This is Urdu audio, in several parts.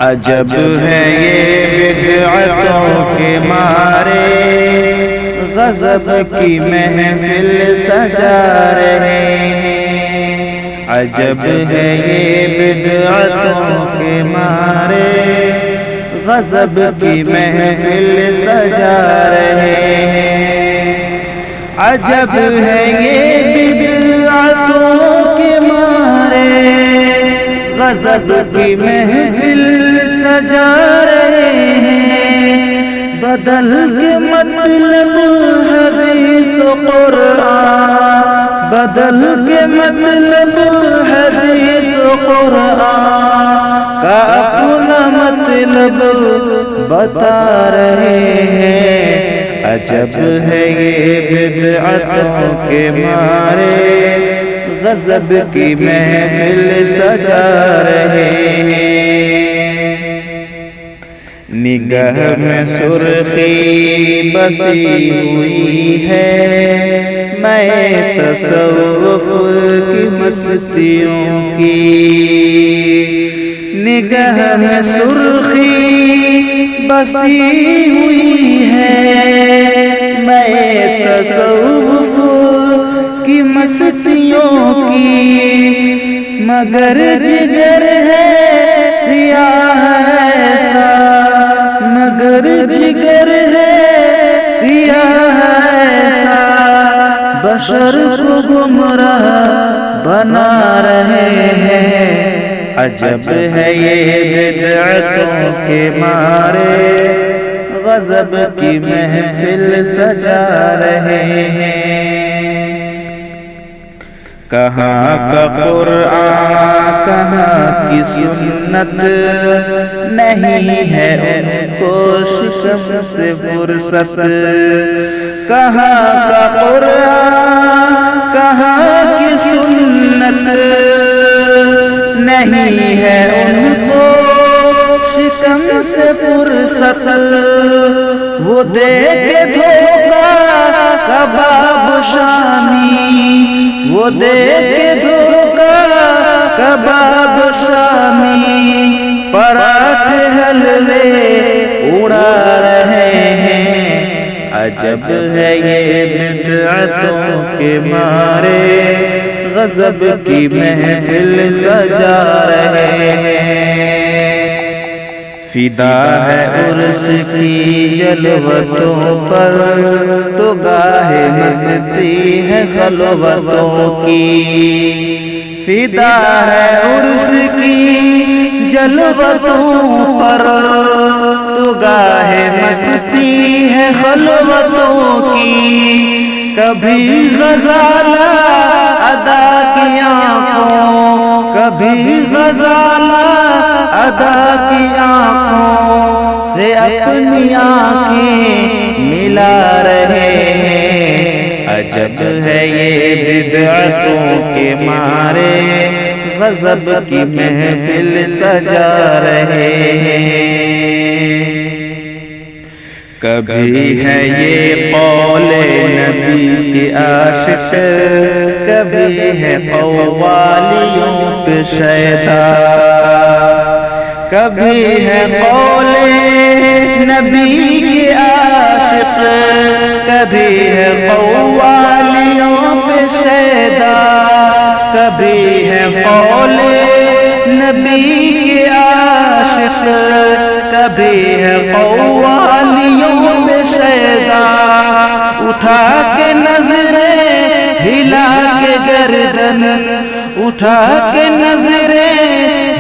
عجب ہے یہ بدعتوں کے مارے غضب کی محفل سجا رہے ہیں۔ عجب ہے یہ بدعتوں کے مارے غضب کی محفل سجا رہے ہیں۔ عجب ہے یہ بدعتوں کے مارے غضب کی محفل سجا رہے ہیں۔ بدل کے مطلب حدیث و قرآن، بدل کے مطلب حدیث و قرآن کا اپنا مطلب بتا رہے ہیں۔ عجب ہے یہ بدعتوں کے مارے غضب کی محفل سجا رہے ہیں۔ نگاہ میں سرخی بسی ہوئی ہے میں تصوف کی مستیوں کی۔ نگاہ میں سرخی بسی ہوئی ہے میں تصوف کی مستیوں کی، مگر جگر ہے سیاہ ایسا، مگر جگر ہے سیاہ ایسا، بشر کو گمراہ بنا رہے ہیں۔ عجب ہے یہ بدعتوں کے مارے غضب کی محفل سجا رہے ہیں۔ کہاں کا قرآن کہاں کی سنت، نہیں ہے ان کو شکم سے فرصت۔ کہاں کا قرآن کہاں کی سنت، نہیں ہے ان کو شکم سے فرصت۔ وہ دے کے دھوکہ کباب شامی، وہ دے کے دھوکہ کباب شامی، پراٹھ حلوے اڑا رہے ہیں۔ عجب ہے یہ بدعتوں کے مارے غضب کی محفل سجا رہے ہیں۔ فدا ہے عرس کی جلوتوں پر تو گاہے مستی ہے خلوتوں کی۔ فدا ہے عرس کی جلوتوں پر تو گاہے مستی ہے خلوتوں کی۔ کبھی غزالہ ادا کی آنکھوں، کبھی غزالہ ادا کی آنکھوں سے اپنی آنکھیں ملا رہے ہیں۔ عجب ہے یہ بدعتوں کے مارے غضب کی محفل سجا رہے ہیں۔ کبھی ہے یہ قول نبی کے عاشق، کبھی ہے قوالیوں پہ شیدا، کبھی ہے قول نبی کے عاشق، کبھی ہے قوالیوں پہ شیدا، کبھی ہے قول نبی کے عاشق، کبھی ہے قوالیوں پہ شیدا۔ اٹھا کے نظریں ہلا کے گردن، اٹھا کے نظریں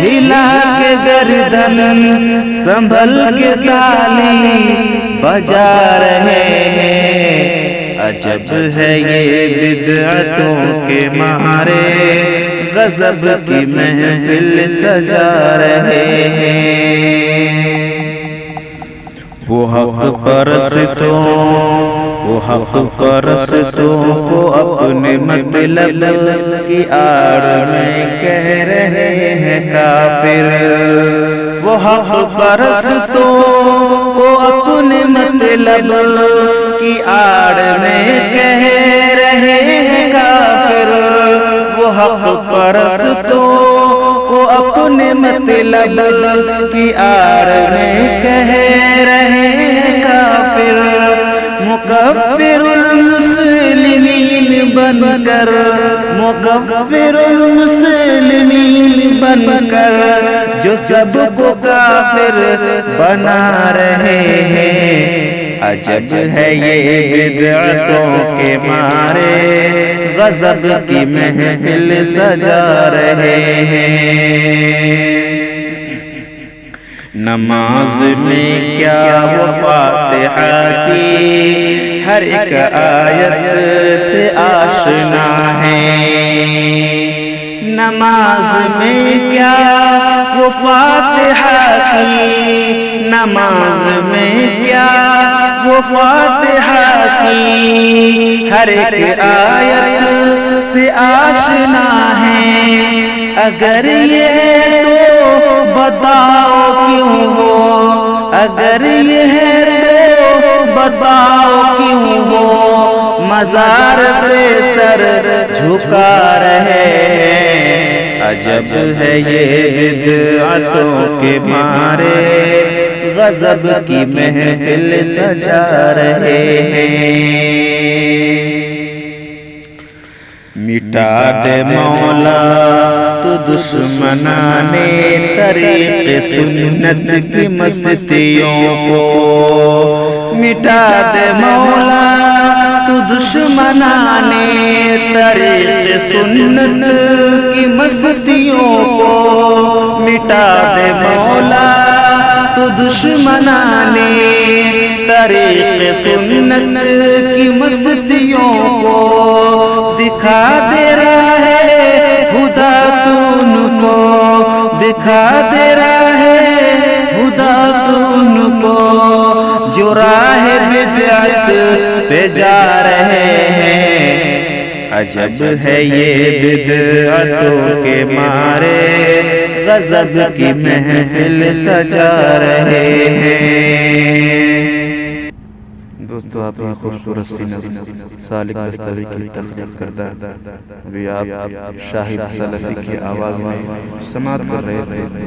ہلا کے گردن، سنبھل کے تالی بجا رہے ہیں۔ عجب ہے یہ بدعتوں کے مارے غضب کی محفل سجا رہے ہیں۔ وہ حق پرستوں، وہ حق پرستوں کو اپنے مطلب کی آڑ میں کہہ رہے ہیں کافر۔ وہ حق پرستوں کو اپنے مطلب کی آڑ میں کہہ رہے ہیں کافر۔ وہ حق پرستوں کو اپنے مطلب کی آڑ میں کہہ رہے ہیں کافر، مکفر المسلمین بن کر، مکفر المسلمین بن کر جو سب کو کافر بنا رہے ہیں۔ عجب ہے یہ بدعتوں کے مارے غضب کی محفل سجا رہے ہیں۔ نماز میں کیا وہ فاتحہ کی ہر ایک آیت سے آشنا ہے، نماز میں کیا وہ فاتحہ کی، نماز میں کیا وہ فاتحہ کی ہر ایک آیت سے آشنا ہے۔ اگر یہ ہے تو بتاؤ کیوں وہ، اگر یہ ہے تو بتاؤ کیوں وہ مزار پہ سر جھکا رہے ہیں۔ عجب ہے یہ بدعتوں کے مارے غضب کی محفل سجا رہے ہیں۔ مٹا دے مولا تو دشمنانے طریق سنت کی مستیوں کو، مٹا دے مولا تو دشمنانے طریق سنت کی مستیوں کو، مٹا دے مولا تو دشمنانے طریق سنت کی مستیوں کو، دکھا دے رہا ہے خدا تو ان کو، دکھا دے رہا ہے خدا تو ان کو جو راہ بدعت پہ جا رہے ہیں۔ عجب ہے یہ بدعتوں کے مارے غضب کی محفل سجا رہے ہیں۔ دوستو آپ یہ خوبصورت سی نظم سالک بستوی کی تخلیق کردہ ابھی آپ شاہد سلفی کی آواز میں سماعت کر رہے تھے۔